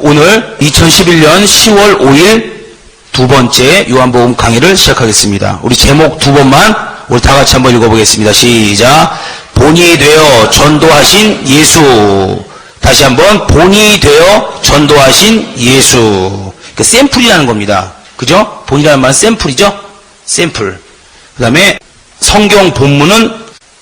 오늘 2011년 10월 5일 두 번째 요한복음 강의를 시작하겠습니다. 우리 제목 두 번만 우리 다 같이 한번 읽어보겠습니다. 시작. 본이 되어 전도하신 예수. 다시 한번 본이 되어 전도하신 예수. 그 샘플이라는 겁니다. 그죠? 본이라는 말은 샘플이죠? 샘플. 그 다음에 성경 본문은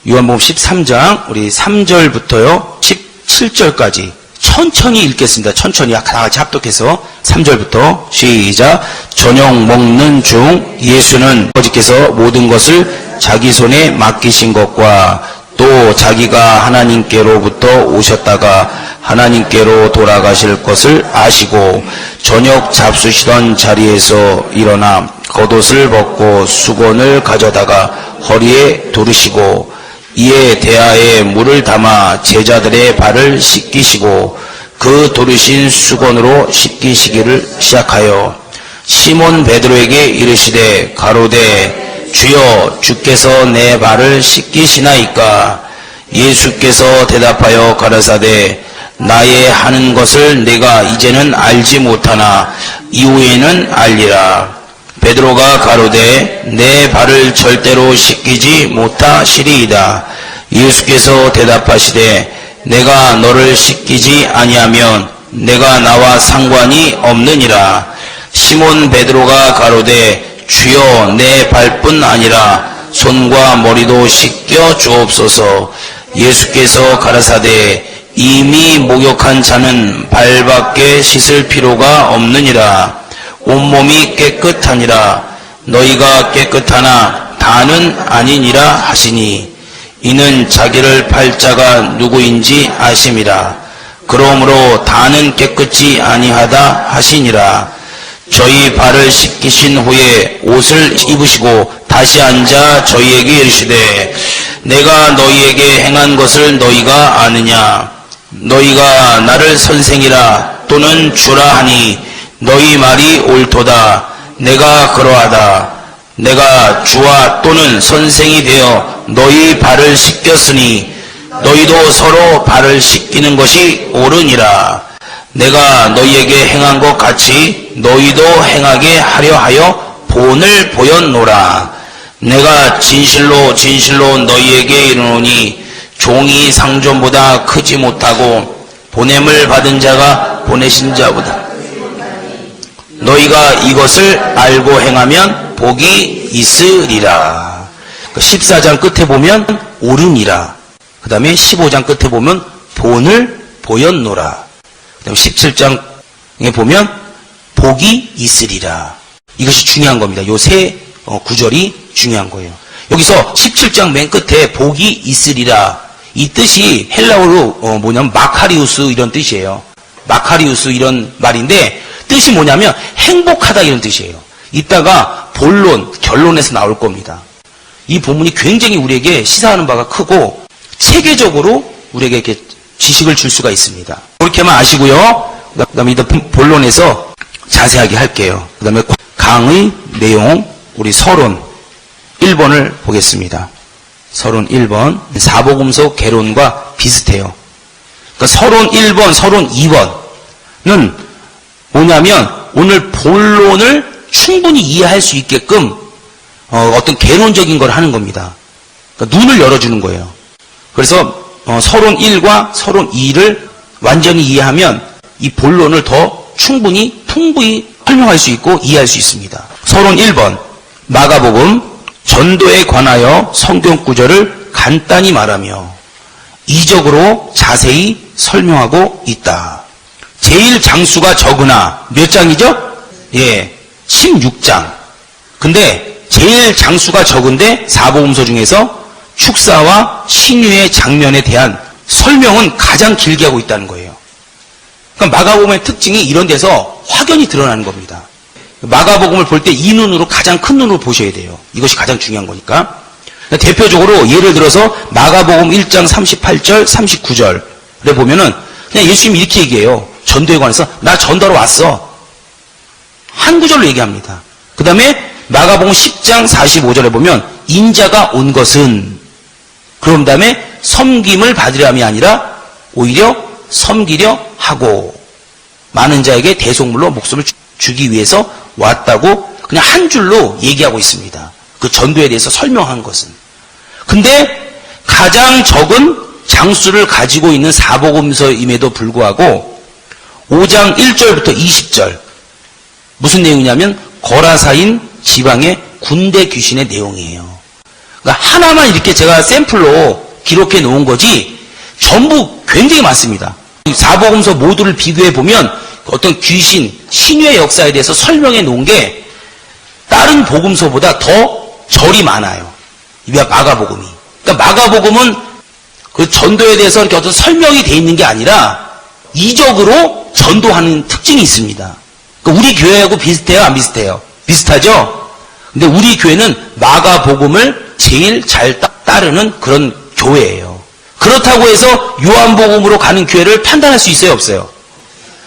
요한복음 13장 우리 3절부터요 17절까지 천천히 읽겠습니다. 천천히 다 같이 합독해서 3절부터 시작. 저녁 먹는 중 예수는 아버지께서 모든 것을 자기 손에 맡기신 것과 또 자기가 하나님께로부터 오셨다가 하나님께로 돌아가실 것을 아시고 저녁 잡수시던 자리에서 일어나 겉옷을 벗고 수건을 가져다가 허리에 두르시고 이에 대하에 물을 담아 제자들의 발을 씻기시고 그 두르신 수건으로 씻기시기를 시작하여 시몬 베드로에게 이르시되 가로되 주여 주께서 내 발을 씻기시나이까. 예수께서 대답하여 가라사대 나의 하는 것을 내가 이제는 알지 못하나 이후에는 알리라. 베드로가 가로되 내 발을 절대로 씻기지 못하시리이다. 예수께서 대답하시되 내가 너를 씻기지 아니하면 내가 나와 상관이 없느니라. 시몬 베드로가 가로되 주여 내 발뿐 아니라 손과 머리도 씻겨 주옵소서. 예수께서 가라사대 이미 목욕한 자는 발밖에 씻을 필요가 없느니라. 온몸이 깨끗하니라. 너희가 깨끗하나 다는 아니니라 하시니 이는 자기를 팔 자가 누구인지 아심이라. 그러므로 다는 깨끗이 아니하다 하시니라. 저희 발을 씻기신 후에 옷을 입으시고 다시 앉아 저희에게 이르시되 내가 너희에게 행한 것을 너희가 아느냐. 너희가 나를 선생이라 또는 주라 하니 너희 말이 옳도다. 내가 그러하다. 내가 주와 또는 선생이 되어 너희 발을 씻겼으니 너희도 서로 발을 씻기는 것이 옳으니라. 내가 너희에게 행한 것 같이 너희도 행하게 하려 하여 본을 보였노라. 내가 진실로 진실로 너희에게 이르노니 종이 상전보다 크지 못하고 보냄을 받은 자가 보내신 자보다 너희가 이것을 알고 행하면 복이 있으리라. 14장 끝에 보면 옳으니라. 그 다음에 15장 끝에 보면 본을 보였노라. 그 다음에 17장에 보면 복이 있으리라. 이것이 중요한 겁니다. 요 세 구절이 중요한 거예요. 여기서 17장 맨 끝에 복이 있으리라. 이 뜻이 헬라어로 뭐냐면 마카리우스 이런 뜻이에요. 마카리우스 이런 말인데 뜻이 뭐냐면 행복하다 이런 뜻이에요. 이따가 본론, 결론에서 나올 겁니다. 이 본문이 굉장히 우리에게 시사하는 바가 크고 체계적으로 우리에게 이렇게 지식을 줄 수가 있습니다. 그렇게만 아시고요. 그 다음에 본론에서 자세하게 할게요. 그 다음에 강의 내용, 우리 서론 1번을 보겠습니다. 서론 1번, 사복음서 개론과 비슷해요. 그러니까 서론 1번, 서론 2번은 뭐냐면 오늘 본론을 충분히 이해할 수 있게끔 어떤 개론적인 걸 하는 겁니다. 그러니까 눈을 열어주는 거예요. 그래서 서론 1과 서론 2를 완전히 이해하면 이 본론을 더 충분히 풍부히 설명할 수 있고 이해할 수 있습니다. 서론 1번, 마가복음 전도에 관하여 성경 구절을 간단히 말하며 이적으로 자세히 설명하고 있다. 제일 장수가 적으나 몇 장이죠? 예, 16장. 근데 제일 장수가 적은데 사복음서 중에서 축사와 신유의 장면에 대한 설명은 가장 길게 하고 있다는 거예요. 그러니까 마가복음의 특징이 이런 데서 확연히 드러나는 겁니다. 마가복음을 볼 때 이 눈으로 가장 큰 눈으로 보셔야 돼요. 이것이 가장 중요한 거니까. 대표적으로 예를 들어서 마가복음 1장 38절, 39절에 보면은 그냥 예수님이 이렇게 얘기해요. 전도에 관해서 나 전도하러 왔어. 한 구절로 얘기합니다. 그 다음에 마가복음 10장 45절에 보면 인자가 온 것은 그런 다음에 섬김을 받으려 함이 아니라 오히려 섬기려 하고 많은 자에게 대속물로 목숨을 주기 위해서 왔다고 그냥 한 줄로 얘기하고 있습니다. 그 전도에 대해서 설명한 것은. 근데 가장 적은 장수를 가지고 있는 사복음서임에도 불구하고 5장 1절부터 20절 무슨 내용이냐면 거라사인 지방의 군대 귀신의 내용이에요. 그러니까 하나만 이렇게 제가 샘플로 기록해 놓은 거지 전부 굉장히 많습니다. 사복음서 모두를 비교해 보면 어떤 귀신, 신유의 역사에 대해서 설명해 놓은 게 다른 복음서보다 더 절이 많아요. 마가복음이. 그러니까 마가복음은 그 전도에 대해서 이렇게 어떤 설명이 돼 있는 게 아니라 이적으로 전도하는 특징이 있습니다. 그러니까 우리 교회하고 비슷해요, 안 비슷해요? 비슷하죠? 근데 우리 교회는 마가복음을 제일 잘 따르는 그런 교회예요. 그렇다고 해서 요한복음으로 가는 교회를 판단할 수 있어요, 없어요?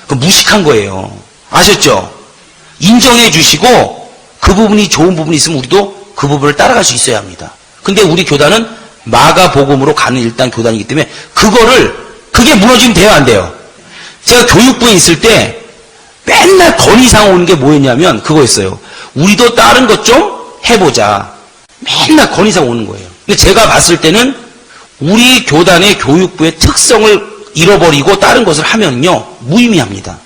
그 무식한 거예요. 아셨죠? 인정해 주시고 그 부분이 좋은 부분이 있으면 우리도 그 부분을 따라갈 수 있어야 합니다. 근데 우리 교단은 마가복음으로 가는 일단 교단이기 때문에 그게 무너지면 돼요, 안 돼요? 제가 교육부에 있을 때 맨날 건의사항 오는 게 뭐였냐면 그거였어요. 우리도 다른 것 좀 해보자. 맨날 건의사항 오는 거예요. 근데 제가 봤을 때는 우리 교단의 교육부의 특성을 잃어버리고 다른 것을 하면요 무의미합니다.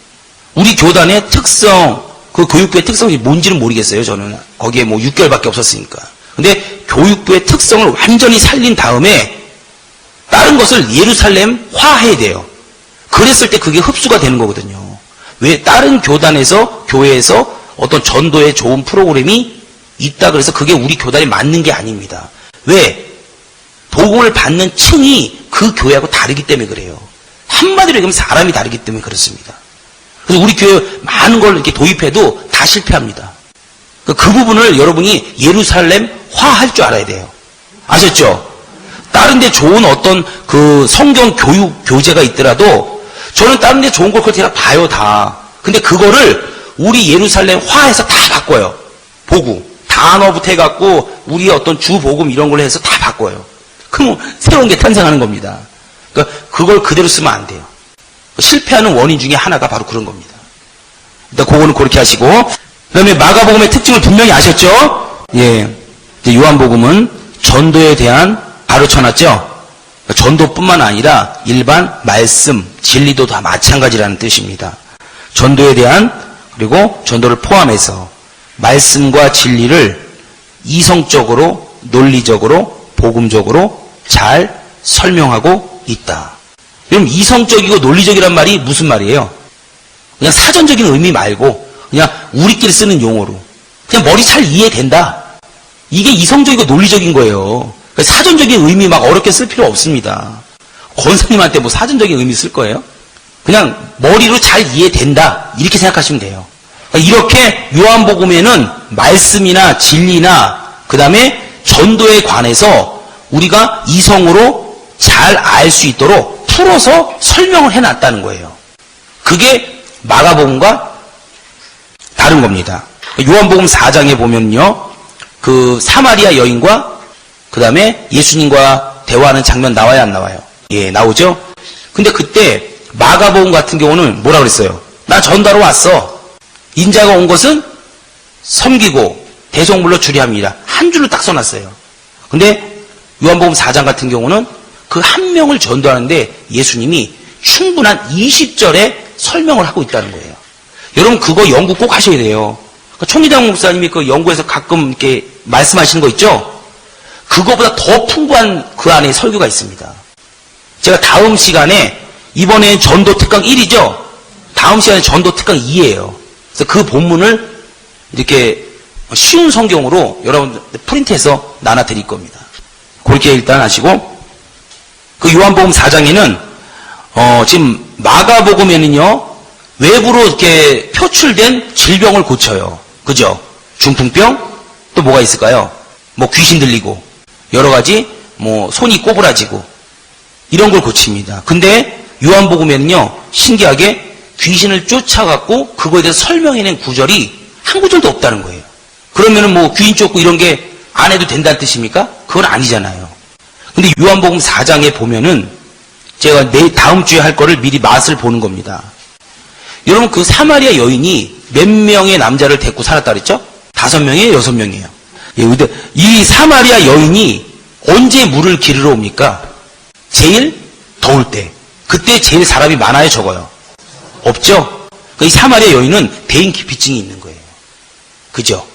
우리 교단의 특성, 그 교육부의 특성이 뭔지는 모르겠어요. 저는 거기에 뭐 6개월밖에 없었으니까. 근데 교육부의 특성을 완전히 살린 다음에 다른 것을 예루살렘화해야 돼요. 그랬을 때 그게 흡수가 되는 거거든요. 왜 다른 교단에서 교회에서 어떤 전도에 좋은 프로그램이 있다 그래서 그게 우리 교단에 맞는 게 아닙니다. 왜? 복음을 받는 층이 그 교회하고 다르기 때문에 그래요. 한마디로 얘기하면 사람이 다르기 때문에 그렇습니다. 그래서 우리 교회 많은 걸 이렇게 도입해도 다 실패합니다. 그 부분을 여러분이 예루살렘화 할 줄 알아야 돼요. 아셨죠? 다른 데 좋은 어떤 그 성경 교육 교재가 있더라도 저는 다른 데 좋은 걸 그걸 제가 봐요, 다. 근데 그거를 우리 예루살렘화해서 다 바꿔요. 보고. 단어부터 해갖고 우리 어떤 주복음 이런 걸로 해서 다 바꿔요. 그럼 새로운 게 탄생하는 겁니다. 그러니까 그걸 그대로 쓰면 안 돼요. 실패하는 원인 중에 하나가 바로 그런 겁니다. 일단 그거는 그렇게 하시고 그 다음에 마가복음의 특징을 분명히 아셨죠? 예. 요한복음은 전도에 대한 가르쳐놨죠? 전도뿐만 아니라 일반 말씀, 진리도 다 마찬가지라는 뜻입니다. 전도에 대한 그리고 전도를 포함해서 말씀과 진리를 이성적으로, 논리적으로, 복음적으로 잘 설명하고 있다. 그럼 이성적이고 논리적이란 말이 무슨 말이에요? 그냥 사전적인 의미 말고 그냥 우리끼리 쓰는 용어로 그냥 머리 잘 이해된다. 이게 이성적이고 논리적인 거예요. 사전적인 의미 막 어렵게 쓸 필요 없습니다. 권사님한테 뭐 사전적인 의미 쓸 거예요? 그냥 머리로 잘 이해된다. 이렇게 생각하시면 돼요. 이렇게 요한복음에는 말씀이나 진리나 그 다음에 전도에 관해서 우리가 이성으로 잘 알 수 있도록 풀어서 설명을 해놨다는 거예요. 그게 마가복음과 다른 겁니다. 요한복음 4장에 보면요. 그 사마리아 여인과 그 다음에 예수님과 대화하는 장면 나와요, 안 나와요? 예, 나오죠? 근데 그때 마가복음 같은 경우는 뭐라 그랬어요? 나 전도하러 왔어. 인자가 온 것은 섬기고 대속물로 주리함이라. 한 줄로 딱 써놨어요. 근데 요한복음 4장 같은 경우는 그 한 명을 전도하는데 예수님이 충분한 20절에 설명을 하고 있다는 거예요. 여러분 그거 연구 꼭 하셔야 돼요. 총리당 목사님이 그 연구에서 가끔 이렇게 말씀하시는 거 있죠? 그거보다 더 풍부한 그 안에 설교가 있습니다. 제가 다음 시간에 이번에 전도 특강 1이죠? 다음 시간에 전도 특강 2예요. 그래서 그 본문을 이렇게 쉬운 성경으로 여러분 프린트해서 나눠 드릴 겁니다. 그렇게 일단 하시고 그 요한복음 4장에는 지금 마가복음에는요 외부로 이렇게 표출된 질병을 고쳐요. 그죠? 중풍병 또 뭐가 있을까요? 뭐 귀신 들리고 여러 가지 뭐 손이 꼬부라지고 이런 걸 고칩니다. 근데 요한복음에는요 신기하게 귀신을 쫓아갖고 그거에 대해서 설명해낸 구절이 한 구절도 없다는 거예요. 그러면은 뭐 귀신 쫓고 이런 게 안 해도 된다는 뜻입니까? 그건 아니잖아요. 근데 요한복음 4장에 보면은 제가 다음 주에 할 거를 미리 맛을 보는 겁니다. 여러분 그 사마리아 여인이 몇 명의 남자를 데리고 살았다 그랬죠? 5명이에요? 6명이에요? 예, 근데 이 사마리아 여인이 언제 물을 기르러 옵니까? 제일 더울 때. 그때 제일 사람이 많아요? 적어요? 없죠? 그러니까 이 사마리아 여인은 대인기피증이 있는 거예요. 그죠?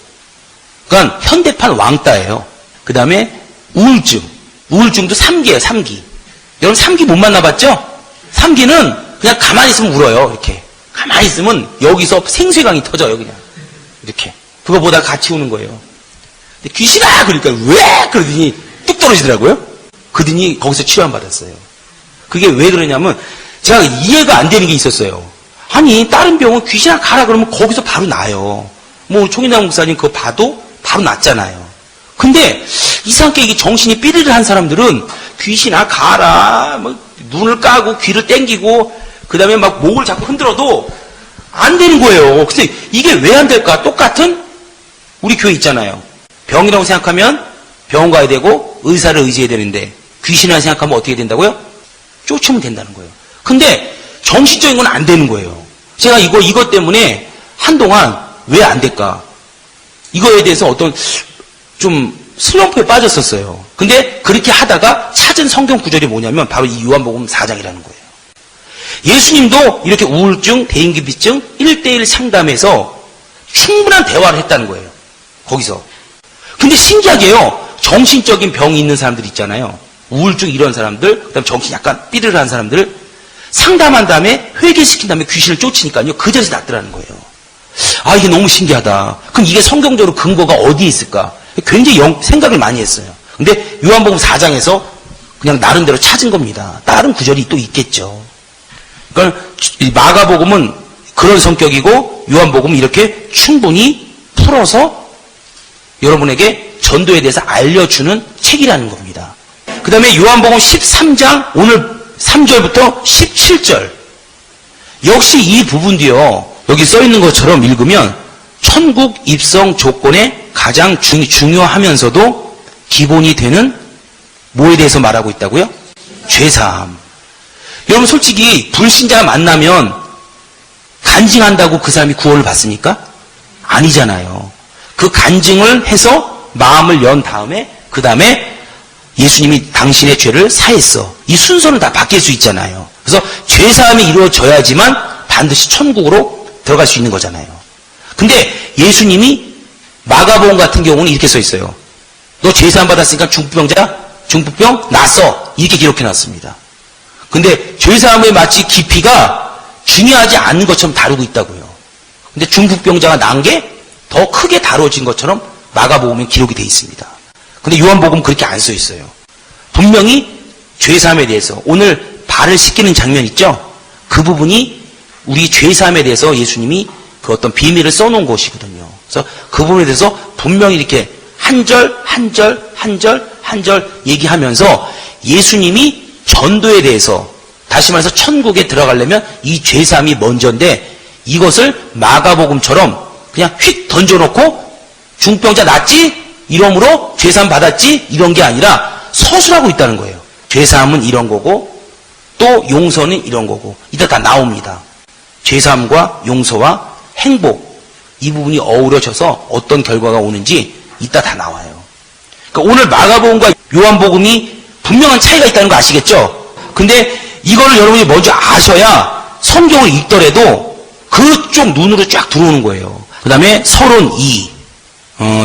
그러니까 현대판 왕따예요. 그 다음에 우울증. 우울증도 3기예요, 3기. 여러분 3기 못 만나봤죠? 3기는 그냥 가만히 있으면 울어요, 이렇게. 가만히 있으면 여기서 생수강이 터져요, 그냥. 이렇게. 그거 보다 같이 우는 거예요. 근데 귀신아! 그러니까 왜? 그러더니 뚝 떨어지더라고요. 그러더니 거기서 치료 안 받았어요. 그게 왜 그러냐면 제가 이해가 안 되는 게 있었어요. 아니 다른 병원 귀신아 가라 그러면 거기서 바로 나요. 뭐 총인당 목사님 그거 봐도 바로 낫잖아요. 근데 이상하게 이게 정신이 삐리를 한 사람들은 귀신아 가라 뭐 눈을 까고 귀를 땡기고 그 다음에 막 목을 자꾸 흔들어도 안 되는 거예요. 근데 이게 왜 안 될까? 똑같은 우리 교회 있잖아요. 병이라고 생각하면 병원 가야 되고 의사를 의지해야 되는데 귀신이라고 생각하면 어떻게 된다고요? 쫓으면 된다는 거예요. 근데 정신적인 건 안 되는 거예요. 제가 이것 때문에 한동안 왜 안 될까? 이거에 대해서 어떤 좀 슬럼프에 빠졌었어요. 근데 그렇게 하다가 찾은 성경 구절이 뭐냐면 바로 이 요한복음 4장이라는 거예요. 예수님도 이렇게 우울증, 대인기피증 1:1 상담에서 충분한 대화를 했다는 거예요. 거기서. 근데 신기하게요. 정신적인 병이 있는 사람들 있잖아요. 우울증 이런 사람들, 그다음에 정신 약간 삐르르 한 사람들 상담한 다음에 회개시킨 다음에 귀신을 쫓으니까요. 그 자리에서 낫더라는 거예요. 아, 이게 너무 신기하다. 그럼 이게 성경적으로 근거가 어디에 있을까? 굉장히 생각을 많이 했어요. 근데 요한복음 4장에서 그냥 나름대로 찾은 겁니다. 다른 구절이 또 있겠죠. 그러니까 마가복음은 그런 성격이고 요한복음은 이렇게 충분히 풀어서 여러분에게 전도에 대해서 알려주는 책이라는 겁니다. 그 다음에 요한복음 13장 오늘 3절부터 17절 역시 이 부분도요. 여기 써있는 것처럼 읽으면 천국 입성 조건에 가장 중요하면서도 기본이 되는 뭐에 대해서 말하고 있다고요? 죄사함. 여러분 솔직히 불신자가 만나면 간증한다고 그 사람이 구원을 받습니까? 아니잖아요. 그 간증을 해서 마음을 연 다음에 그 다음에 예수님이 당신의 죄를 사했어. 이 순서는 다 바뀔 수 있잖아요. 그래서 죄사함이 이루어져야지만 반드시 천국으로 들어갈 수 있는 거잖아요. 근데 예수님이 마가복음 같은 경우는 이렇게 써 있어요. 너 죄사함 받았으니까 중풍병 났어. 이렇게 기록해놨습니다. 근데 죄사함의 마치 깊이가 중요하지 않은 것처럼 다루고 있다고요. 근데 중풍병자가 난 게 더 크게 다뤄진 것처럼 마가복음에 기록이 되어 있습니다. 근데 요한복음은 그렇게 안 써 있어요. 분명히 죄사함에 대해서 오늘 발을 씻기는 장면 있죠? 그 부분이 우리 죄사함에 대해서 예수님이 그 어떤 비밀을 써놓은 것이거든요. 그래서 그 부분에 대해서 분명히 이렇게 한 절 얘기하면서 예수님이 전도에 대해서 다시 말해서 천국에 들어가려면 이 죄사함이 먼저인데 이것을 마가복음처럼 그냥 휙 던져놓고 중병자 낫지? 이러므로 죄사함 받았지? 이런 게 아니라 서술하고 있다는 거예요. 죄사함은 이런 거고 또 용서는 이런 거고 이따 다 나옵니다. 죄사함과 용서와 행복 이 부분이 어우러져서 어떤 결과가 오는지 이따 다 나와요. 그러니까 오늘 마가복음과 요한복음이 분명한 차이가 있다는 거 아시겠죠? 근데 이거를 여러분이 먼저 아셔야 성경을 읽더라도 그쪽 눈으로 쫙 들어오는 거예요. 그 다음에 서론 2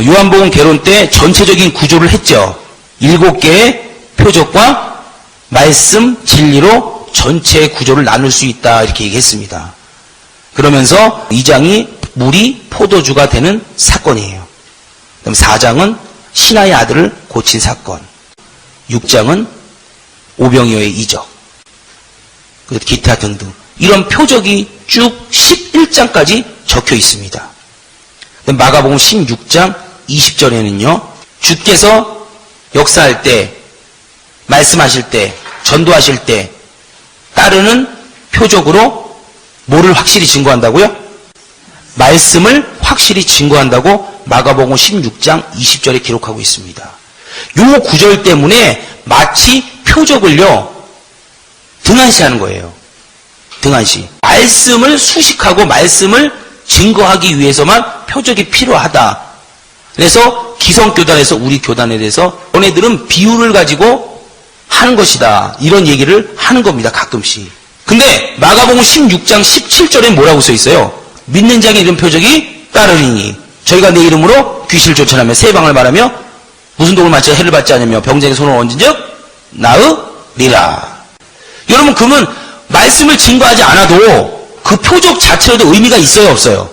요한복음 개론 때 전체적인 구조를 했죠. 7개의 표적과 말씀, 진리로 전체 구조를 나눌 수 있다 이렇게 얘기했습니다. 그러면서 2장이 물이 포도주가 되는 사건이에요. 그다음 4장은 신하의 아들을 고친 사건, 6장은 오병이어의 이적, 기타 등등 이런 표적이 쭉 11장까지 적혀 있습니다. 마가복음 16장 20절에는요. 주께서 역사할 때, 말씀하실 때, 전도하실 때 따르는 표적으로 뭐를 확실히 증거한다고요? 말씀을 확실히 증거한다고 마가복음 16장 20절에 기록하고 있습니다. 요 구절 때문에 마치 표적을요 등한시하는 거예요. 등한시. 말씀을 수식하고 말씀을 증거하기 위해서만 표적이 필요하다. 그래서 기성교단에서 우리 교단에 대해서 너네들은 비유를 가지고 하는 것이다. 이런 얘기를 하는 겁니다. 가끔씩. 근데 마가복음 16장 17절에 뭐라고 써 있어요? 믿는 자에게 이런 표적이 따르리니 저희가 내 이름으로 귀신을 쫓아내며 새 방을 말하며 무슨 독을 맞지 해를 받지 않으며 병자에게 손을 얹은 즉 나으리라. 여러분 그러면 말씀을 증거하지 않아도 그 표적 자체로도 의미가 있어요 없어요?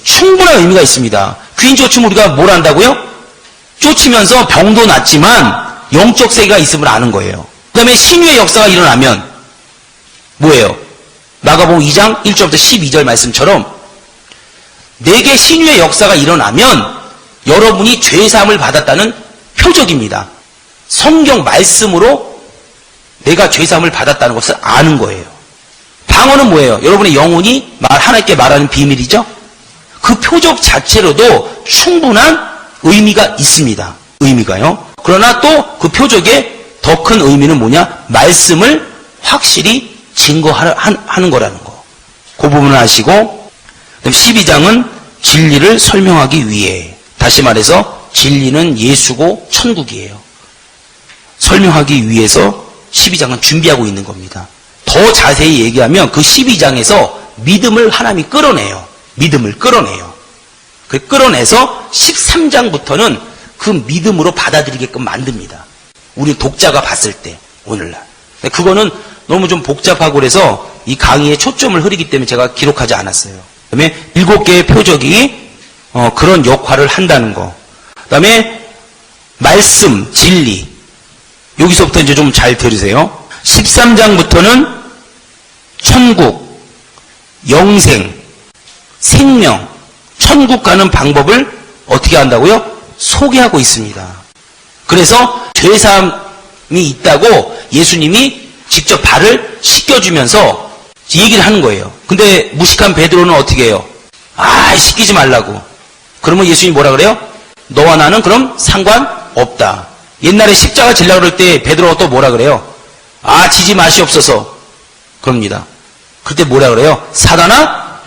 충분한 의미가 있습니다. 귀인 쫓으면 우리가 뭘 한다고요? 쫓으면서 병도 낫지만 영적 세계가 있음을 아는 거예요. 그 다음에 신유의 역사가 일어나면 뭐예요? 마가복음 2장 1절부터 12절 말씀처럼 내게 신유의 역사가 일어나면 여러분이 죄사함을 받았다는 표적입니다. 성경 말씀으로 내가 죄사함을 받았다는 것을 아는 거예요. 방언은 뭐예요? 여러분의 영혼이 하나님께 말하는 비밀이죠? 그 표적 자체로도 충분한 의미가 있습니다. 의미가요. 그러나 또 그 표적의 더 큰 의미는 뭐냐? 말씀을 확실히 증거하는 거라는 거. 그 부분을 아시고 12장은 진리를 설명하기 위해 다시 말해서 진리는 예수고 천국이에요. 설명하기 위해서 12장은 준비하고 있는 겁니다. 더 자세히 얘기하면 그 12장에서 믿음을 하나님이 끌어내요. 믿음을 끌어내요. 그 끌어내서 13장부터는 그 믿음으로 받아들이게끔 만듭니다. 우리 독자가 봤을 때 오늘날. 그거는 너무 좀 복잡하고 그래서 이 강의에 초점을 흐리기 때문에 제가 기록하지 않았어요. 그 다음에 7개의 표적이 그런 역할을 한다는 거. 그 다음에 말씀, 진리. 여기서부터 이제 좀 잘 들으세요. 13장부터는 천국, 영생, 생명, 천국 가는 방법을 어떻게 한다고요? 소개하고 있습니다. 그래서 죄사함이 있다고 예수님이 직접 발을 씻겨주면서 얘기를 하는 거예요. 근데 무식한 베드로는 어떻게 해요? 씻기지 말라고. 그러면 예수님이 뭐라 그래요? 너와 나는 그럼 상관없다. 옛날에 십자가 질라 그럴 때 베드로가 또 뭐라 그래요? 지지 마시옵소서. 그럽니다. 그때 뭐라 그래요? 사단아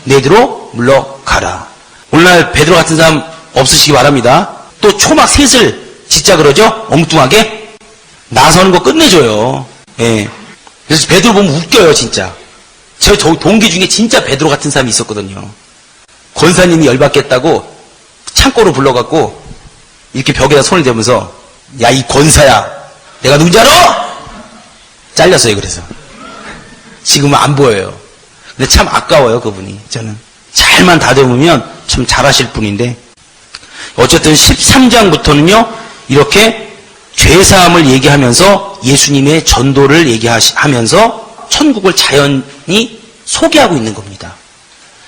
내게로 물러가라. 오늘날 베드로 같은 사람 없으시기 바랍니다. 또 초막 셋을 짓자 그러죠? 엉뚱하게 나서는 거 끝내줘요. 예. 그래서 베드로 보면 웃겨요 진짜. 저 동기 중에 진짜 베드로 같은 사람이 있었거든요. 권사님이 열받겠다고 창고로 불러갖고 이렇게 벽에다 손을 대면서 야 이 권사야 내가 누군지 알아? 잘렸어요. 그래서 지금은 안 보여요. 근데 참 아까워요 그분이. 저는 잘만 다듬으면 참 잘하실 분인데 어쨌든 13장부터는요 이렇게 죄사함을 얘기하면서 예수님의 전도를 얘기하면서 천국을 자연히 소개하고 있는 겁니다.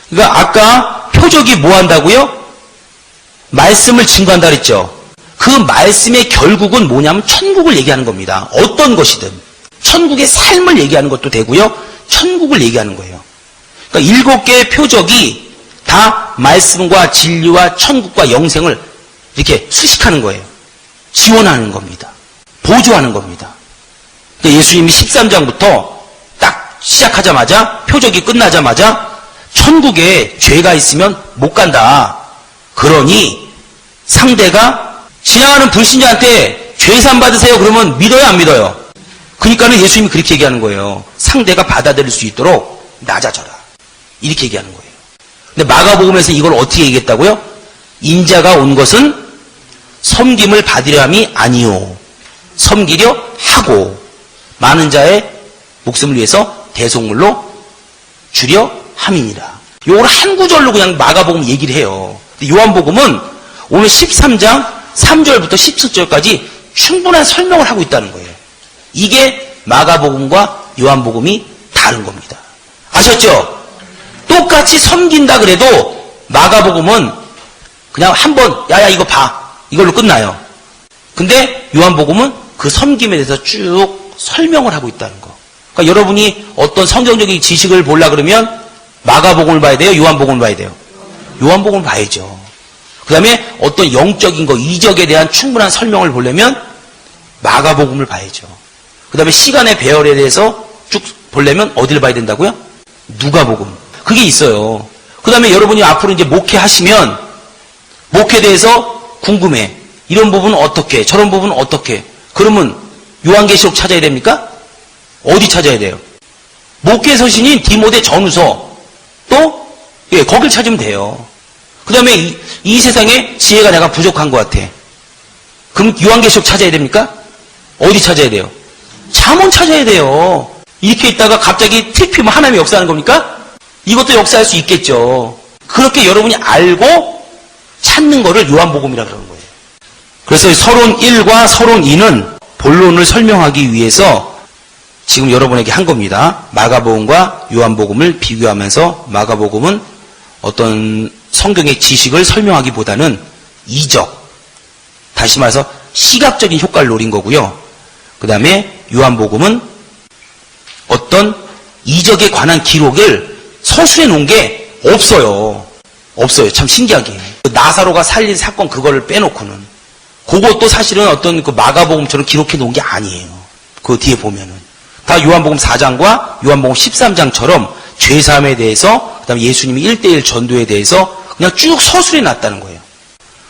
그러니까 아까 표적이 뭐 한다고요? 말씀을 증거한다 그랬죠. 그 말씀의 결국은 뭐냐면 천국을 얘기하는 겁니다. 어떤 것이든 천국의 삶을 얘기하는 것도 되고요. 천국을 얘기하는 거예요. 그러니까 7개의 표적이 다 말씀과 진리와 천국과 영생을 이렇게 수식하는 거예요. 지원하는 겁니다. 보조하는 겁니다. 그러니까 예수님이 13장부터 딱 시작하자마자 표적이 끝나자마자 천국에 죄가 있으면 못 간다. 그러니 상대가 지나가는 불신자한테 죄산 받으세요. 그러면 믿어요 안 믿어요? 그러니까는 예수님이 그렇게 얘기하는 거예요. 상대가 받아들일 수 있도록 낮아져라. 이렇게 얘기하는 거예요. 근데 마가복음에서 이걸 어떻게 얘기했다고요? 인자가 온 것은 섬김을 받으려 함이 아니요 섬기려 하고 많은 자의 목숨을 위해서 대속물로 주려 함이니라. 요걸 한 구절로 그냥 마가복음 얘기를 해요. 근데 요한복음은 오늘 13장 3절부터 17절까지 충분한 설명을 하고 있다는 거예요. 이게 마가복음과 요한복음이 다른 겁니다. 아셨죠? 똑같이 섬긴다 그래도 마가복음은 그냥 한번 야야 이거 봐. 이걸로 끝나요. 근데 요한복음은 그 섬김에 대해서 쭉 설명을 하고 있다는 거. 그러니까 여러분이 어떤 성경적인 지식을 보려고 그러면 마가복음을 봐야 돼요? 요한복음을 봐야 돼요? 요한복음을 봐야죠. 그 다음에 어떤 영적인 거, 이적에 대한 충분한 설명을 보려면 마가복음을 봐야죠. 그 다음에 시간의 배열에 대해서 쭉 보려면 어디를 봐야 된다고요? 누가복음. 그게 있어요. 그 다음에 여러분이 앞으로 이제 목회하시면 목회에 대해서 궁금해. 이런 부분은 어떻게, 저런 부분은 어떻게. 그러면 요한계시록 찾아야 됩니까? 어디 찾아야 돼요? 목회 서신인 디모데 전후서 또 거길 찾으면 돼요. 그 다음에 이 세상에 지혜가 내가 부족한 것 같아. 그럼 요한계시록 찾아야 됩니까? 어디 찾아야 돼요? 잠언 찾아야 돼요. 이렇게 있다가 갑자기 틱 피면 하나님의 역사하는 겁니까? 이것도 역사할 수 있겠죠. 그렇게 여러분이 알고 찾는 거를 요한복음이라 그러는 거예요. 그래서 서론 1과 서론 2는 본론을 설명하기 위해서 지금 여러분에게 한 겁니다. 마가복음과 요한복음을 비교하면서 마가복음은 어떤 성경의 지식을 설명하기보다는 이적, 다시 말해서 시각적인 효과를 노린 거고요. 그 다음에 요한복음은 어떤 이적에 관한 기록을 서술해 놓은 게 없어요. 없어요. 참 신기하게. 나사로가 살린 사건 그거를 빼놓고는. 그것도 사실은 어떤 그 마가복음처럼 기록해 놓은 게 아니에요. 그 뒤에 보면은. 다 요한복음 4장과 요한복음 13장처럼 죄사함에 대해서, 그 다음에 예수님이 1:1 전도에 대해서 그냥 쭉 서술해 놨다는 거예요.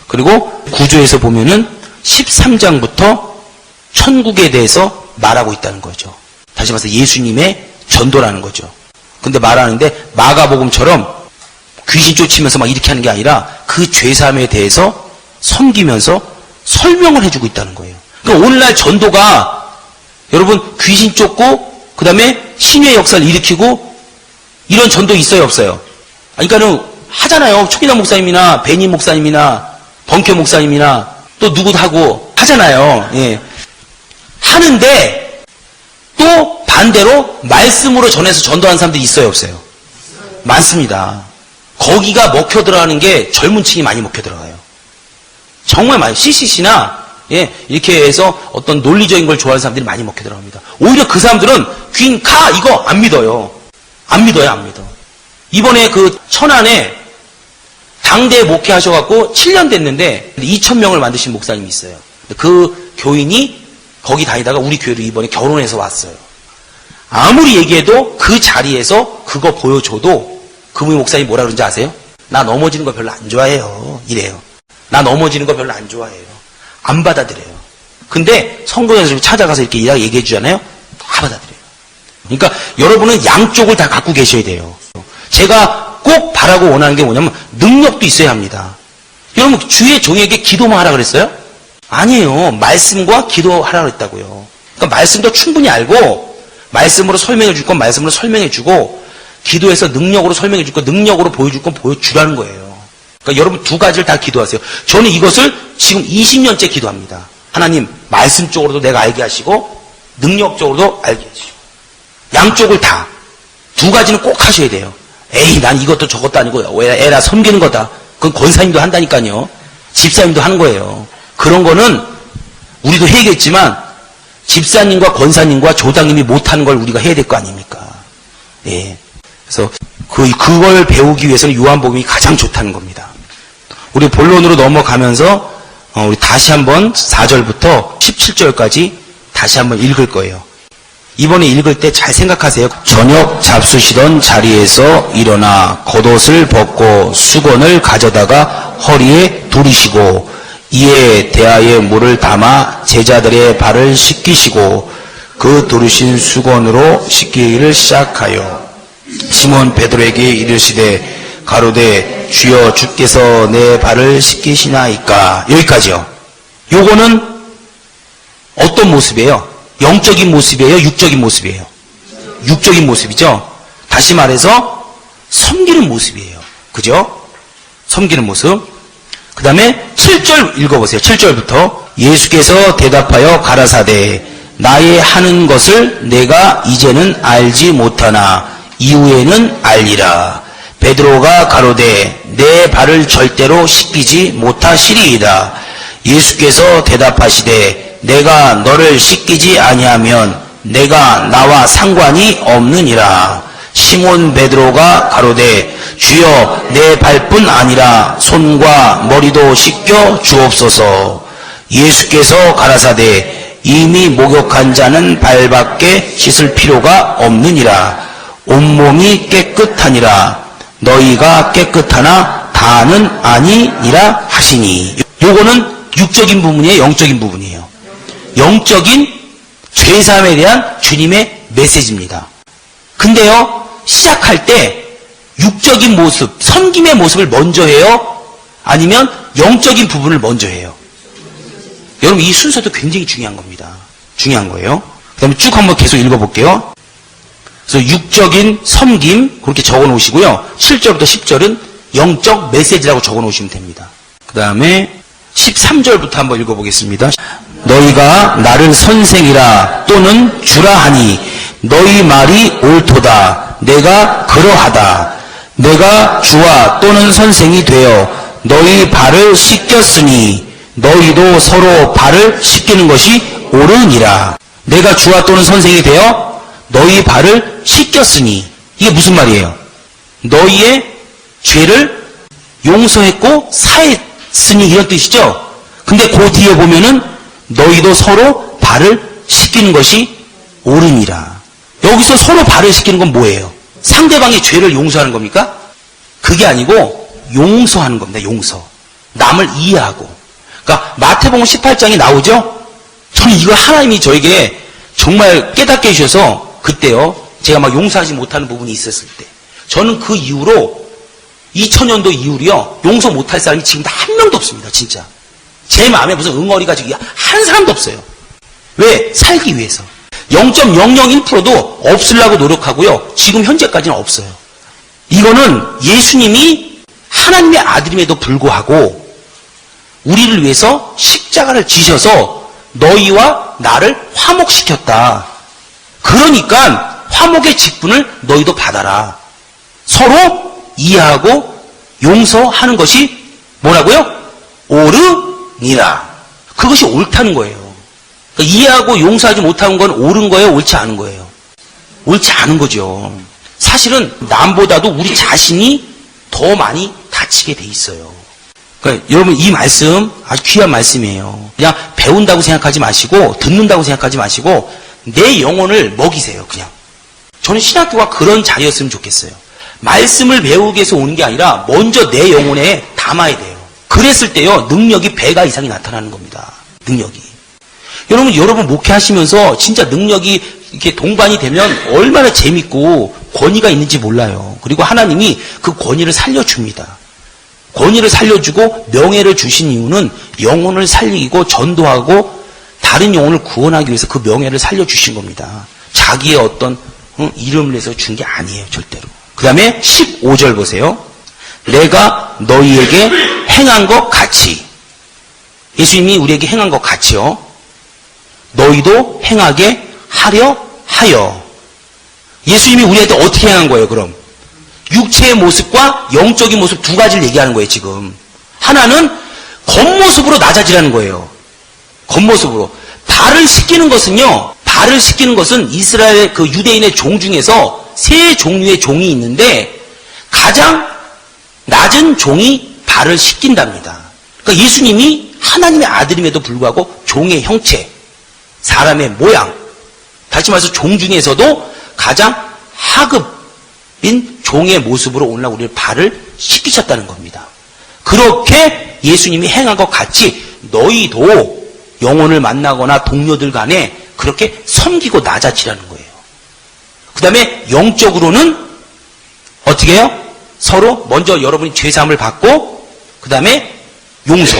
그리고 구조에서 보면은 13장부터 천국에 대해서 말하고 있다는 거죠. 다시 말해서 예수님의 전도라는 거죠. 근데 말하는데 마가복음처럼 귀신 쫓으면서 막 이렇게 하는 게 아니라 그 죄사함에 대해서 섬기면서 설명을 해주고 있다는 거예요. 그러니까 오늘날 전도가 여러분 귀신 쫓고 그 다음에 신의 역사를 일으키고 이런 전도 있어요 없어요? 그러니까는 하잖아요. 초기남 목사님이나 베니 목사님이나 번켜 목사님이나 또 누구도 하고 하잖아요. 예. 하는데 또 반대로 말씀으로 전해서 전도하는 사람들이 있어요 없어요? 많습니다. 거기가 먹혀 들어가는 게 젊은 층이 많이 먹혀 들어가요. 정말 많이. CCC나 이렇게 해서 어떤 논리적인 걸 좋아하는 사람들이 많이 먹혀 들어갑니다. 오히려 그 사람들은 귀인 가 이거 안 믿어요. 안 믿어요. 안 믿어. 이번에 그 천안에 당대 목회하셔갖고 7년 됐는데 2,000명을 만드신 목사님이 있어요. 그 교인이 거기 다니다가 우리 교회로 이번에 결혼해서 왔어요. 아무리 얘기해도 그 자리에서 그거 보여줘도 그분이 목사님이 뭐라 그러는지 아세요? 나 넘어지는 거 별로 안 좋아해요. 이래요. 나 넘어지는 거 별로 안 좋아해요. 안 받아들여요. 근데 성도에서 찾아가서 이렇게 얘기해 주잖아요. 다 받아들여요. 그러니까 여러분은 양쪽을 다 갖고 계셔야 돼요. 제가 꼭 바라고 원하는 게 뭐냐면 능력도 있어야 합니다. 여러분 주의 종에게 기도만 하라 그랬어요? 아니에요. 말씀과 기도하라 그랬다고요. 그러니까 말씀도 충분히 알고 말씀으로 설명해 줄 건 말씀으로 설명해 주고 기도해서 능력으로 설명해 줄 건 능력으로 보여줄 건 보여주라는 거예요. 그러니까 여러분 두 가지를 다 기도하세요. 저는 이것을 지금 20년째 기도합니다. 하나님 말씀 쪽으로도 내가 알게 하시고 능력적으로도 알게 하시고 양쪽을 다 두 가지는 꼭 하셔야 돼요. 에이 난 이것도 저것도 아니고 에라 섬기는 거다. 그건 권사님도 한다니까요. 집사님도 하는 거예요. 그런 거는 우리도 해야겠지만 집사님과 권사님과 조당님이 못하는 걸 우리가 해야 될 거 아닙니까? 예. 그래서 그걸 배우기 위해서는 요한복음이 가장 좋다는 겁니다. 우리 본론으로 넘어가면서 우리 다시 한번 4절부터 17절까지 다시 한번 읽을 거예요. 이번에 읽을 때 잘 생각하세요. 저녁 잡수시던 자리에서 일어나 겉옷을 벗고 수건을 가져다가 허리에 두르시고 이에 대하에 물을 담아 제자들의 발을 씻기시고 그 두르신 수건으로 씻기기를 시작하여 시몬 베드로에게 이르시되 가로되 주여 주께서 내 발을 씻기시나이까. 여기까지요. 요거는 어떤 모습이에요? 영적인 모습이에요? 육적인 모습이에요? 육적인 모습이죠. 다시 말해서 섬기는 모습이에요. 그죠? 섬기는 모습. 그 다음에 7절 읽어보세요. 7절부터 예수께서 대답하여 가라사대 나의 하는 것을 내가 이제는 알지 못하나 이후에는 알리라. 베드로가 가로되 내 발을 절대로 씻기지 못하시리이다. 예수께서 대답하시되 내가 너를 씻기지 아니하면 내가 나와 상관이 없느니라. 시몬 베드로가 가로되 주여 내 발뿐 아니라 손과 머리도 씻겨 주옵소서. 예수께서 가라사대 이미 목욕한 자는 발밖에 씻을 필요가 없느니라. 온몸이 깨끗하니라. 너희가 깨끗하나 다는 아니니라 하시니. 요거는 육적인 부분이에요, 영적인 부분이에요. 영적인 죄사함에 대한 주님의 메시지입니다. 근데요, 시작할 때 육적인 모습, 섬김의 모습을 먼저 해요? 아니면 영적인 부분을 먼저 해요? 여러분, 이 순서도 굉장히 중요한 겁니다. 중요한 거예요. 그 다음에 쭉 한번 계속 읽어볼게요. 그래서 육적인 섬김, 그렇게 적어 놓으시고요. 7절부터 10절은 영적 메시지라고 적어 놓으시면 됩니다. 그 다음에 13절부터 한번 읽어보겠습니다. 너희가 나를 선생이라 또는 주라 하니 너희 말이 옳도다. 내가 그러하다. 내가 주와 또는 선생이 되어 너희 발을 씻겼으니 너희도 서로 발을 씻기는 것이 옳으니라. 내가 주와 또는 선생이 되어 너희 발을 씻겼으니, 이게 무슨 말이에요? 너희의 죄를 용서했고 사했으니 이런 뜻이죠. 근데 그 뒤에 보면은 너희도 서로 발을 씻기는 것이 옳으니라. 여기서 서로 발을 씻기는 건 뭐예요? 상대방의 죄를 용서하는 겁니까? 그게 아니고 용서하는 겁니다. 용서. 남을 이해하고. 그러니까 마태복음 18장이 나오죠? 저는 이거 하나님이 저에게 정말 깨닫게 해주셔서 그때요, 제가 막 용서하지 못하는 부분이 있었을 때, 저는 그 이후로 2000년도 이후로요, 용서 못할 사람이 지금도 한 명도 없습니다. 진짜. 제 마음에 무슨 응어리가 지금 한 사람도 없어요. 왜? 살기 위해서. 0.001%도 없으려고 노력하고요, 지금 현재까지는 없어요. 이거는 예수님이 하나님의 아들임에도 불구하고 우리를 위해서 십자가를 지셔서 너희와 나를 화목시켰다. 그러니까 화목의 직분을 너희도 받아라. 서로 이해하고 용서하는 것이 뭐라고요? 옳으니라. 그것이 옳다는 거예요. 그러니까 이해하고 용서하지 못하는 건 옳은 거예요? 옳지 않은 거예요? 옳지 않은 거죠. 사실은 남보다도 우리 자신이 더 많이 다치게 돼 있어요. 그러니까 여러분, 이 말씀 아주 귀한 말씀이에요. 그냥 배운다고 생각하지 마시고 듣는다고 생각하지 마시고 내 영혼을 먹이세요. 그냥. 저는 신학교가 그런 자리였으면 좋겠어요. 말씀을 배우기 위해서 오는 게 아니라 먼저 내 영혼에 담아야 돼요. 그랬을 때요, 능력이 배가 이상이 나타나는 겁니다. 능력이. 여러분 목회하시면서 진짜 능력이 이렇게 동반이 되면 얼마나 재밌고 권위가 있는지 몰라요. 그리고 하나님이 그 권위를 살려줍니다. 권위를 살려주고 명예를 주신 이유는 영혼을 살리고 전도하고 다른 영혼을 구원하기 위해서 그 명예를 살려주신 겁니다. 자기의 어떤 이름을 내서 준 게 아니에요. 절대로. 그 다음에 15절 보세요. 내가 너희에게 행한 것 같이. 예수님이 우리에게 행한 것 같이요, 너희도 행하게 하려 하여. 예수님이 우리한테 어떻게 행한 거예요, 그럼? 육체의 모습과 영적인 모습 두 가지를 얘기하는 거예요, 지금. 하나는 겉모습으로 낮아지라는 거예요. 겉모습으로. 발을 씻기는 것은요, 발을 씻기는 것은 이스라엘 그 유대인의 종 중에서 세 종류의 종이 있는데 가장 낮은 종이 발을 씻긴답니다. 그러니까 예수님이 하나님의 아들임에도 불구하고 종의 형체, 사람의 모양, 다시 말해서 종 중에서도 가장 하급인 종의 모습으로 오늘날 우리를 발을 씻기셨다는 겁니다. 그렇게 예수님이 행한 것 같이 너희도 영혼을 만나거나 동료들 간에 그렇게 섬기고 낮아지라는 거예요. 그 다음에 영적으로는 어떻게 해요? 서로 먼저 여러분이 죄사함을 받고 그 다음에 용서.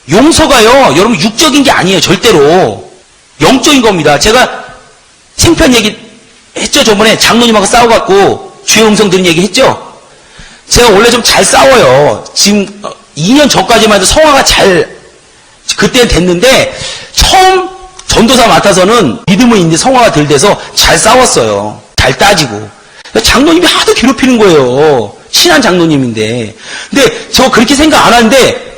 용서가요, 여러분 육적인 게 아니에요. 절대로. 영적인 겁니다. 제가 생편 얘기 했죠. 저번에 장로님하고 싸워갖고 죄 용성 드린 얘기 했죠. 제가 원래 좀 잘 싸워요. 지금 2년 전까지만 해도 성화가 그때는 됐는데 처음 전도사 맡아서는 믿음은 있는데 성화가 덜 돼서 잘 싸웠어요. 잘 따지고. 장로님이 하도 괴롭히는 거예요. 친한 장로님인데. 근데 저 그렇게 생각 안 하는데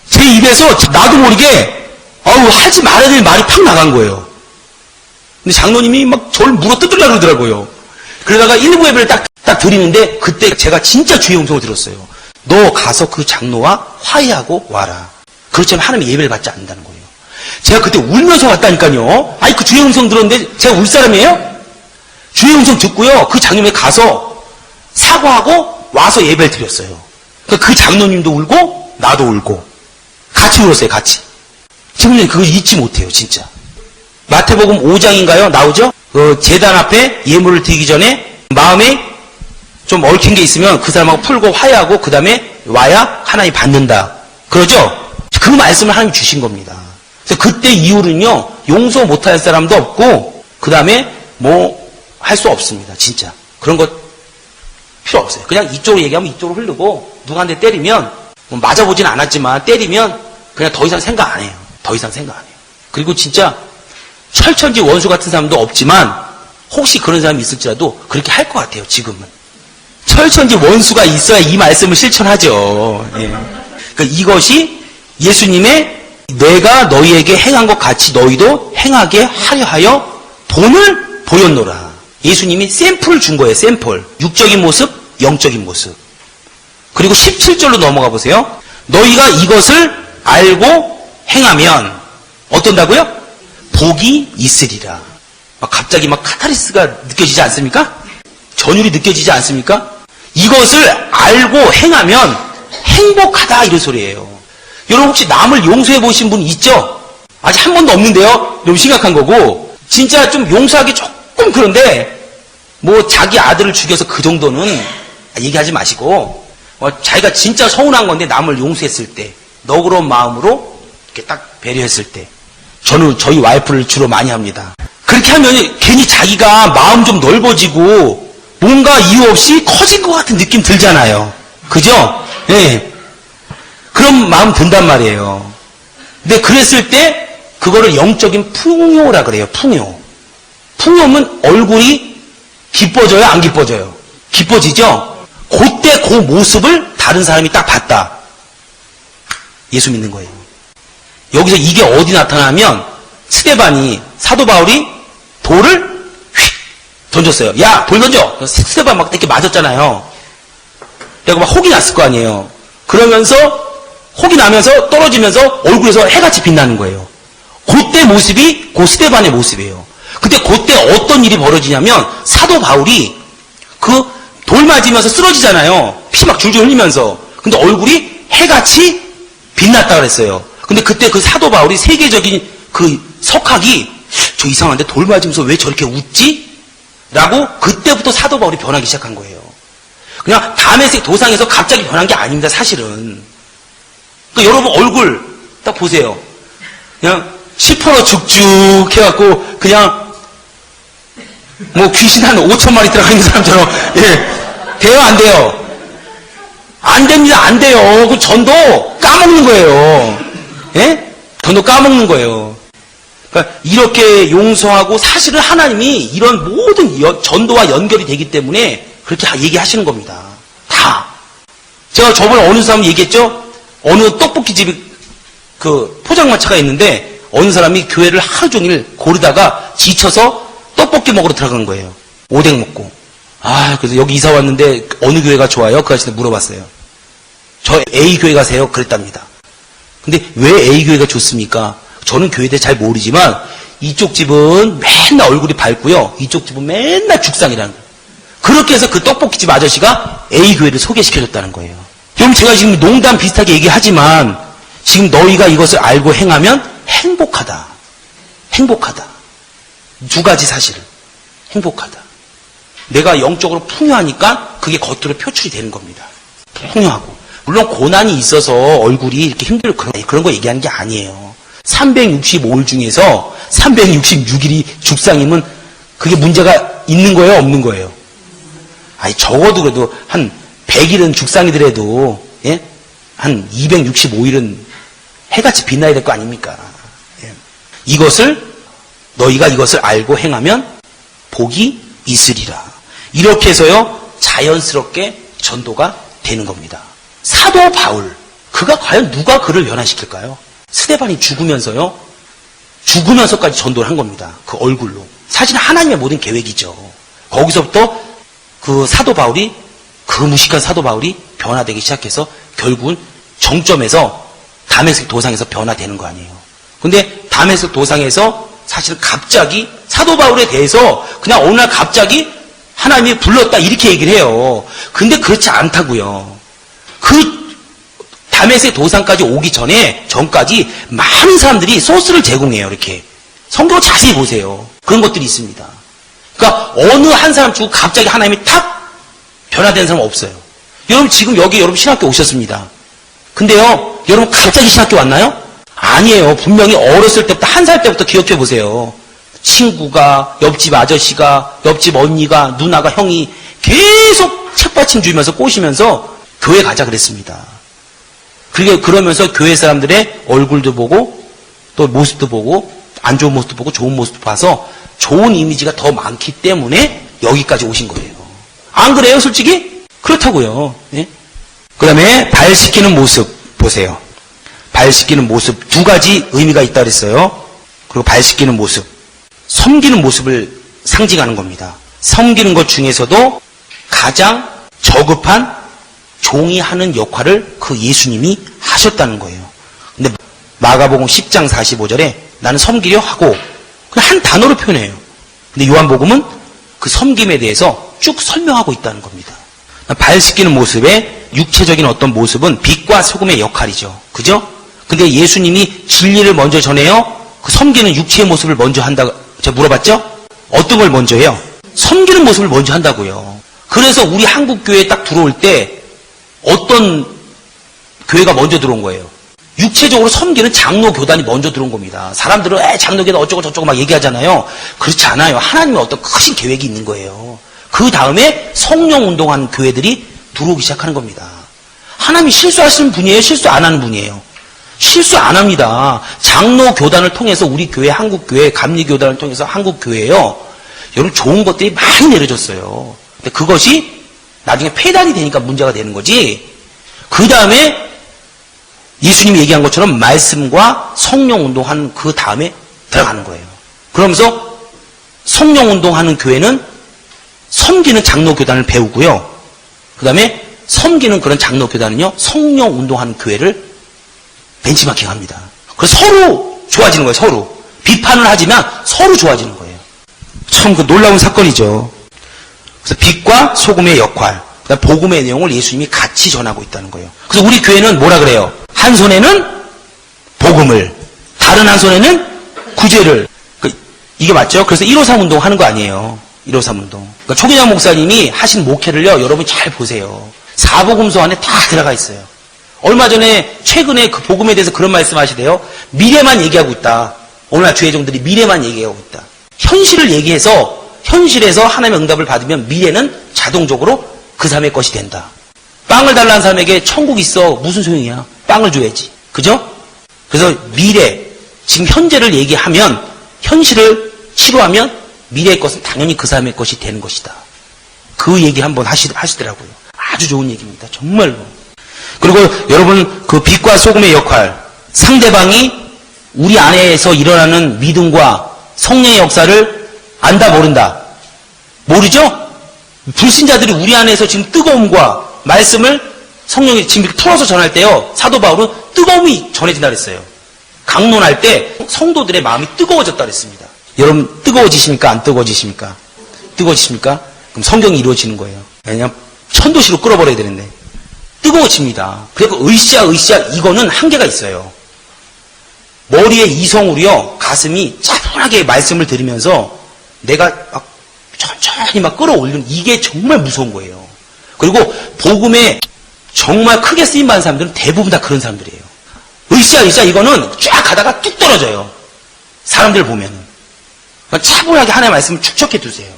제 입에서 나도 모르게 하지 말아야 될 말이 팍 나간 거예요. 근데 장로님이 막 저를 물어뜯으려고 그러더라고요. 그러다가 일부 예배를 딱 드리는데 그때 제가 진짜 주의 음성을 들었어요. 너 가서 그 장로와 화해하고 와라. 그렇지 않으면 하나님의 예배를 받지 않는다는 거예요. 제가 그때 울면서 왔다니까요. 아니 그 주의 음성 들었는데 제가 울 사람이에요? 주의 주의 음성 듣고요. 그 장로님에 가서 사과하고 와서 예배를 드렸어요. 그 장로님도 울고 나도 울고 같이 울었어요. 같이. 지금 그걸 잊지 못해요. 진짜. 마태복음 5장인가요? 나오죠? 그 재단 앞에 예물을 드리기 전에 마음에 좀 얽힌 게 있으면 그 사람하고 풀고 화해하고 그 다음에 와야 하나님 받는다. 그러죠? 그 말씀을 하나님 주신 겁니다. 그래서 그때 이후로는요, 용서 못할 사람도 없고, 그 다음에 뭐 할 수 없습니다. 진짜. 그런 것 필요 없어요. 그냥 이쪽으로 얘기하면 이쪽으로 흐르고, 누구한테 때리면, 뭐 맞아보진 않았지만, 때리면 그냥 더 이상 생각 안 해요. 더 이상 생각 안 해요. 그리고 진짜 철천지 원수 같은 사람도 없지만, 혹시 그런 사람이 있을지라도 그렇게 할 것 같아요. 지금은. 철천지 원수가 있어야 이 말씀을 실천하죠. 예. 그러니까 이것이 예수님의 내가 너희에게 행한 것 같이 너희도 행하게 하려 하여 본을 보였노라. 예수님이 샘플을 준 거예요. 샘플. 육적인 모습, 영적인 모습. 그리고 17절로 넘어가 보세요. 너희가 이것을 알고 행하면 어떤다고요? 복이 있으리라. 갑자기 카타르시스가 느껴지지 않습니까? 전율이 느껴지지 않습니까? 이것을 알고 행하면 행복하다 이런 소리예요. 여러분 혹시 남을 용서해 보신 분 있죠? 아직 한 번도 없는데요? 너무 심각한 거고 진짜 좀 용서하기 조금 그런데 뭐 자기 아들을 죽여서 그 정도는 얘기하지 마시고 자기가 진짜 서운한 건데 남을 용서했을 때 너그러운 마음으로 이렇게 딱 배려했을 때 저는 저희 와이프를 주로 많이 합니다. 그렇게 하면 괜히 자기가 마음 좀 넓어지고 뭔가 이유 없이 커진 것 같은 느낌 들잖아요. 그죠? 네. 그런 마음 든단 말이에요. 근데 그랬을 때 그거를 영적인 풍요라 그래요. 풍요. 풍요는 얼굴이 기뻐져요? 안 기뻐져요? 기뻐지죠? 그때 그 모습을 다른 사람이 딱 봤다. 예수 믿는 거예요. 여기서 이게 어디 나타나면 스데반이 사도 바울이 돌을 휙 던졌어요. 야, 돌 던져. 스데반 막 이렇게 맞았잖아요. 그래서 막 혹이 났을 거 아니에요. 그러면서 혹이 나면서 떨어지면서 얼굴에서 해같이 빛나는 거예요. 그때 모습이 그 스데반의 모습이에요. 근데 그때 어떤 일이 벌어지냐면 사도 바울이 그 돌 맞으면서 쓰러지잖아요. 피 막 줄줄 흘리면서. 근데 얼굴이 해같이 빛났다 그랬어요. 근데 그때 그 사도 바울이 세계적인 그 석학이 저 이상한데 돌 맞으면서 왜 저렇게 웃지? 라고 그때부터 사도 바울이 변하기 시작한 거예요. 그냥 다메섹 도상에서 갑자기 변한 게 아닙니다. 사실은. 그러니까 여러분 얼굴 딱 보세요. 그냥 시퍼러 죽죽 해갖고 그냥 뭐 귀신 한 5천마리 들어가 있는 사람처럼 돼요 안 돼요? 안 됩니다. 안 돼요. 그 전도 까먹는 거예요. 예? 전도 까먹는 거예요. 그러니까 이렇게 용서하고 사실은 하나님이 이런 모든 전도와 연결이 되기 때문에 그렇게 얘기하시는 겁니다. 다. 제가 저번에 어느 사람 얘기했죠? 어느 떡볶이집이 그 포장마차가 있는데 어느 사람이 교회를 하루 종일 고르다가 지쳐서 떡볶이 먹으러 들어간 거예요. 오뎅 먹고. 그래서 여기 이사 왔는데 어느 교회가 좋아요? 그 아저씨한테 물어봤어요. 저 A교회 가세요? 그랬답니다. 근데 왜 A교회가 좋습니까? 저는 교회에 대해 잘 모르지만 이쪽 집은 맨날 얼굴이 밝고요. 이쪽 집은 맨날 죽상이라는 거예요. 그렇게 해서 그 떡볶이집 아저씨가 A교회를 소개시켜줬다는 거예요. 그럼 제가 지금 농담 비슷하게 얘기하지만 지금 너희가 이것을 알고 행하면 행복하다. 행복하다. 두 가지 사실은. 행복하다. 내가 영적으로 풍요하니까 그게 겉으로 표출이 되는 겁니다. 풍요하고. 물론 고난이 있어서 얼굴이 이렇게 힘들고 그런 거 얘기하는 게 아니에요. 365일 중에서 366일이 죽상이면 그게 문제가 있는 거예요? 없는 거예요? 적어도 그래도 한 100일은 죽상이더라도 예? 한 265일은 해같이 빛나야 될 거 아닙니까? 예. 너희가 이것을 알고 행하면 복이 있으리라. 이렇게 해서요 자연스럽게 전도가 되는 겁니다. 사도 바울, 그가 과연 누가 그를 변화시킬까요? 스데반이 죽으면서까지 전도를 한 겁니다. 그 얼굴로. 사실 하나님의 모든 계획이죠. 거기서부터 그 사도 바울이, 그 무식한 사도 바울이 변화되기 시작해서 결국은 정점에서 다메섹 도상에서 변화되는 거 아니에요. 근데 다메섹 도상에서 사실 갑자기 사도 바울에 대해서 그냥 어느 날 갑자기 하나님이 불렀다 이렇게 얘기를 해요. 근데 그렇지 않다고요. 그 다메섹 도상까지 오기 전까지 많은 사람들이 소스를 제공해요. 이렇게 성경을 자세히 보세요. 그런 것들이 있습니다. 그러니까 어느 한 사람 주고 갑자기 하나님이 탁 변화된 사람은 없어요. 여러분 지금 여기 여러분 신학교 오셨습니다. 근데요, 여러분 갑자기 신학교 왔나요? 아니에요. 분명히 어렸을 때부터, 1살 때부터 기억해 보세요. 친구가, 옆집 아저씨가, 옆집 언니가, 누나가, 형이 계속 책받침 주면서 꼬시면서 교회 가자 그랬습니다. 그러면서 교회 사람들의 얼굴도 보고 또 모습도 보고 안 좋은 모습도 보고 좋은 모습도 봐서 좋은 이미지가 더 많기 때문에 여기까지 오신 거예요. 안 그래요, 솔직히? 그렇다고요. 예? 그 다음에 발 씻기는 모습 보세요. 발 씻기는 모습 2가지 의미가 있다 그랬어요. 그리고 발 씻기는 모습, 섬기는 모습을 상징하는 겁니다. 섬기는 것 중에서도 가장 저급한 종이 하는 역할을 그 예수님이 하셨다는 거예요. 근데 마가복음 10장 45절에 나는 섬기려 하고 그냥 한 단어로 표현해요. 근데 요한복음은 그 섬김에 대해서 쭉 설명하고 있다는 겁니다. 발 씻기는 모습의 육체적인 어떤 모습은 빛과 소금의 역할이죠. 그죠? 근데 예수님이 진리를 먼저 전해요? 그 섬기는 육체의 모습을 먼저 한다, 제가 물어봤죠? 어떤 걸 먼저 해요? 섬기는 모습을 먼저 한다고요. 그래서 우리 한국교회에 딱 들어올 때 어떤 교회가 먼저 들어온 거예요? 육체적으로 섬기는 장로 교단이 먼저 들어온 겁니다. 사람들은 장로 교단 어쩌고 저쩌고 막 얘기하잖아요. 그렇지 않아요. 하나님의 어떤 크신 계획이 있는 거예요. 그 다음에 성령 운동하는 교회들이 들어오기 시작하는 겁니다. 하나님이 실수하시는 분이에요? 실수 안 하는 분이에요? 실수 안 합니다. 장로 교단을 통해서 우리 교회, 한국교회, 감리교단을 통해서 한국교회요. 여러분 좋은 것들이 많이 내려졌어요. 근데 그것이 나중에 폐단이 되니까 문제가 되는 거지. 그 다음에 예수님이 얘기한 것처럼 말씀과 성령 운동하는 그 다음에 들어가는 거예요. 그러면서 성령 운동하는 교회는 섬기는 장로 교단을 배우고요. 그 다음에 섬기는 그런 장로 교단은요, 성령 운동하는 교회를 벤치마킹 합니다. 그래서 서로 좋아지는 거예요, 서로. 비판을 하지만 서로 좋아지는 거예요. 참 그 놀라운 사건이죠. 그래서 빛과 소금의 역할, 그다음 복음의 내용을 예수님이 같이 전하고 있다는 거예요. 그래서 우리 교회는 뭐라 그래요? 한 손에는 복음을, 다른 한 손에는 구제를. 이게 맞죠? 그래서 153 운동 하는 거 아니에요. 153 운동. 그러니까 초기장 목사님이 하신 목회를요, 여러분 잘 보세요. 사복음서 안에 다 들어가 있어요. 얼마 전에 최근에 그 복음에 대해서 그런 말씀 하시대요. 미래만 얘기하고 있다. 오늘날 주회종들이 미래만 얘기하고 있다. 현실을 얘기해서 현실에서 하나님의 응답을 받으면 미래는 자동적으로 그 사람의 것이 된다. 빵을 달라는 사람에게 천국 있어. 무슨 소용이야? 빵을 줘야지. 그죠? 그래서 미래, 지금 현재를 얘기하면 현실을 치료하면 미래의 것은 당연히 그 사람의 것이 되는 것이다. 그 얘기 한번 하시더라고요. 아주 좋은 얘기입니다. 정말로. 그리고 여러분 그 빛과 소금의 역할, 상대방이 우리 안에서 일어나는 믿음과 성령의 역사를 안다 모른다. 모르죠? 불신자들이 우리 안에서 지금 뜨거움과 말씀을 성령이 지금 이렇게 털어서 전할 때요, 사도 바울은 뜨거움이 전해진다 그랬어요. 강론할 때 성도들의 마음이 뜨거워졌다 그랬습니다. 여러분 뜨거워지십니까? 안 뜨거워지십니까? 뜨거워지십니까? 그럼 성경이 이루어지는 거예요. 그냥 천도시로 끌어버려야 되는데 뜨거워집니다. 그리고 으쌰 이거는 한계가 있어요. 머리에 이성으로요, 가슴이 차분하게 말씀을 들으면서 내가 막 천천히 막 끌어올리는, 이게 정말 무서운 거예요. 그리고 복음에 정말 크게 쓰임받은 사람들은 대부분 다 그런 사람들이에요. 으쌰 이거는 쫙 가다가 뚝 떨어져요. 사람들 보면은. 차분하게 하나님의 말씀을 축적해 두세요.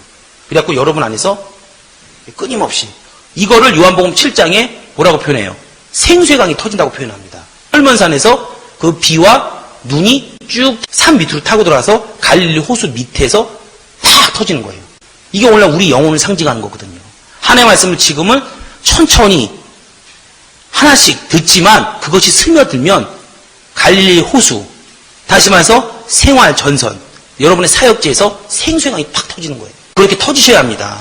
그래갖고 여러분 안에서 끊임없이 이거를 요한복음 7장에 뭐라고 표현해요? 생수의 강이 터진다고 표현합니다. 헐몬산에서 그 비와 눈이 쭉 산 밑으로 타고 들어가서 갈릴리 호수 밑에서 탁 터지는 거예요. 이게 오늘날 우리 영혼을 상징하는 거거든요. 하나님의 말씀을 지금은 천천히 하나씩 듣지만 그것이 스며들면 갈릴리 호수, 다시 말해서 생활 전선, 여러분의 사역지에서 생수의 강이 팍 터지는 거예요. 그렇게 터지셔야 합니다.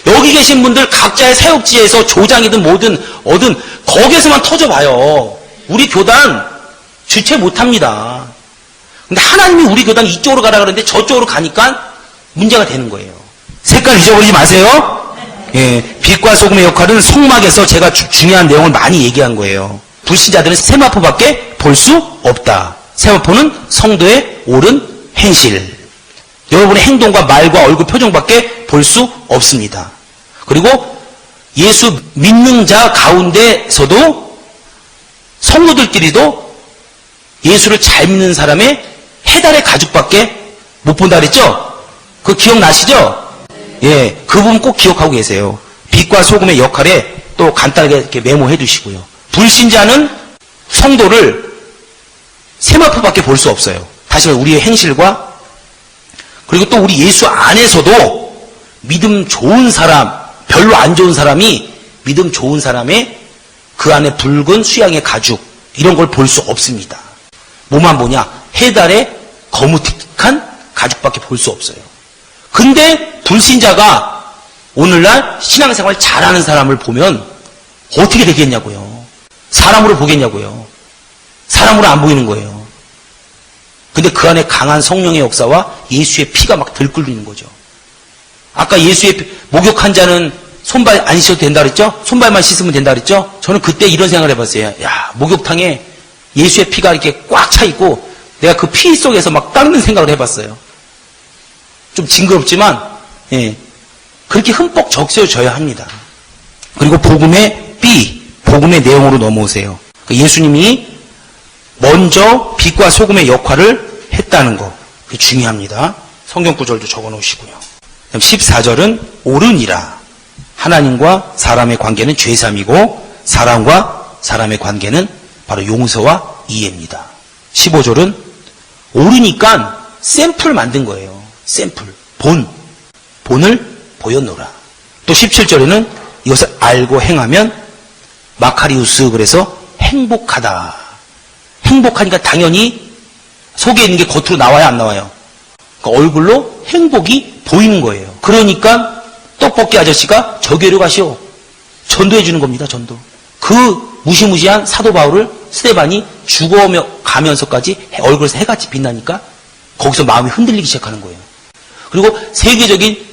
여기 계신 분들 각자의 사역지에서 조장이든 뭐든 어든 거기에서만 터져봐요. 우리 교단 주체 못합니다. 근데 하나님이 우리 교단 이쪽으로 가라 그러는데 저쪽으로 가니까 문제가 되는 거예요. 색깔 잊어버리지 마세요. 예, 빛과 소금의 역할은 성막에서 제가 중요한 내용을 많이 얘기한 거예요. 불신자들은 세마포밖에 볼 수 없다. 세마포는 성도의 옳은 행실. 여러분의 행동과 말과 얼굴 표정밖에 볼 수 없습니다. 그리고 예수 믿는 자 가운데서도 성도들끼리도 예수를 잘 믿는 사람의 해달의 가죽밖에 못 본다 그랬죠? 그거 기억나시죠? 예, 그 부분 꼭 기억하고 계세요. 빛과 소금의 역할에 또 간단하게 이렇게 메모해 두시고요. 불신자는 성도를 세마포밖에 볼 수 없어요. 다시 말해 우리의 행실과 그리고 또 우리 예수 안에서도 믿음 좋은 사람, 별로 안 좋은 사람이 믿음 좋은 사람의 그 안에 붉은 수양의 가죽 이런 걸 볼 수 없습니다. 뭐만 보냐? 해달의 거무틱한 가죽밖에 볼 수 없어요. 근데 불신자가 오늘날 신앙생활 잘하는 사람을 보면 어떻게 되겠냐고요. 사람으로 보겠냐고요. 사람으로 안 보이는 거예요. 근데 그 안에 강한 성령의 역사와 예수의 피가 막 들끓는 거죠. 아까 예수의 목욕한 자는 손발 안 씻어도 된다 그랬죠? 손발만 씻으면 된다 그랬죠? 저는 그때 이런 생각을 해봤어요. 야, 목욕탕에 예수의 피가 이렇게 꽉 차 있고 내가 그 피 속에서 막 닦는 생각을 해봤어요. 좀 징그럽지만 예, 그렇게 흠뻑 적셔져야 합니다. 그리고 복음의 삐, 복음의 내용으로 넘어오세요. 예수님이 먼저 빛과 소금의 역할을 했다는 거, 그게 중요합니다. 성경 구절도 적어 놓으시고요. 14절은 옳으니라. 하나님과 사람의 관계는 죄삼이고 사람과 사람의 관계는 바로 용서와 이해입니다. 15절은 옳으니까 샘플 만든 거예요. 샘플, 본을 보였노라. 또 17절에는 이것을 알고 행하면 마카리우스 그래서 행복하다. 행복하니까 당연히 속에 있는 게 겉으로 나와야 안 나와요. 그러니까 얼굴로 행복이 보이는 거예요. 그러니까 떡볶이 아저씨가 저교로 가시오. 전도해 주는 겁니다. 전도. 그 무시무시한 사도 바울을 스데반이 죽어가면서까지 얼굴에서 해같이 빛나니까 거기서 마음이 흔들리기 시작하는 거예요. 그리고 세계적인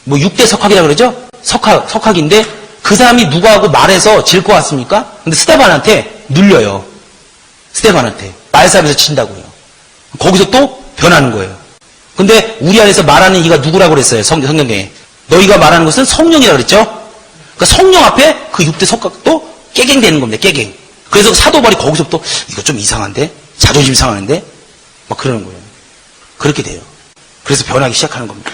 6대 석학이라고 그러죠? 석학인데 그 사람이 누구하고 말해서 질 것 같습니까? 근데 스데반한테 눌려요. 스데반한테. 말살에서 친다고요. 거기서 또 변하는 거예요. 근데 우리 안에서 말하는 이가 누구라고 그랬어요? 성경에. 너희가 말하는 것은 성령이라고 그랬죠? 그러니까 성령 앞에 그 6대 석학도 깨갱되는 겁니다. 깨갱. 그래서 사도 바울이 거기서부터 이거 좀 이상한데? 자존심 상하는데? 막 그러는 거예요. 그렇게 돼요. 그래서 변하기 시작하는 겁니다.